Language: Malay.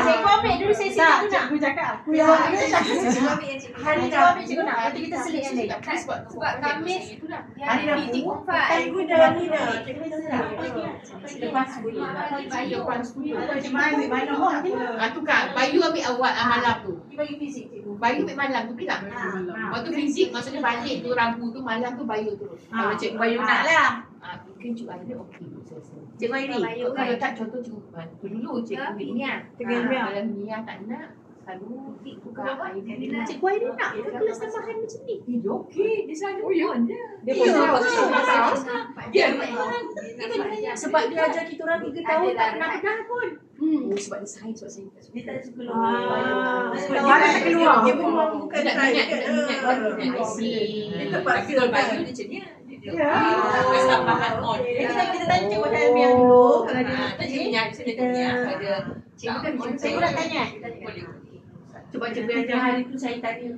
Cikgu ambil dulu sesi tu nak. Cikgu cakap aku Ya, yang cikgu ambil cikgu. Hari tu ambil cikgu nak. Nanti kita selit yang lain. Sebab Khamis Hari meeting aku kumpat. cikgu dah ni dah. Cikgu dah Lepas sekolah. Macam mana Tukar. Bayu ambil awal malam tu. Dia bagi fizik cikgu. Bayu ambil malam tu bilang. Waktu fizik maksudnya balik tu Rabu tu malam tu Bayu terus. Kalau cikgu Bayu nak lah. mungkin cikgu ada okey tu saya rasa. Cikgu Airi. Kalau tak contoh cikgu dulu cikgu Ilmiah. Cikgu Ilmiah. Kalau Ilmiah tak nak selalu tukar Airi. Cikgu Airi nak ke kelas tambahan macam ni? Dia okey, dia selalu on je. Dia pun tahu. Dia Sebab dia ajar kita orang 3 tahun tak pernah benar pun. sebab dia sains sebab saya. Dia tak suka Sebab dia tak keluar. Dia pun bukan Nak try minat, ke. nak minat baru nak isi. Dia terpaksa. Tapi kalau Bayu dia ceria. Ya. Kelas tambahan on. Kita tanya cikgu Helmiah dulu. Kalau dia Tanya minyak, saya tanya ada Cikgu nak tanya. boleh. cuba cikgu ajar hari tu saya tanya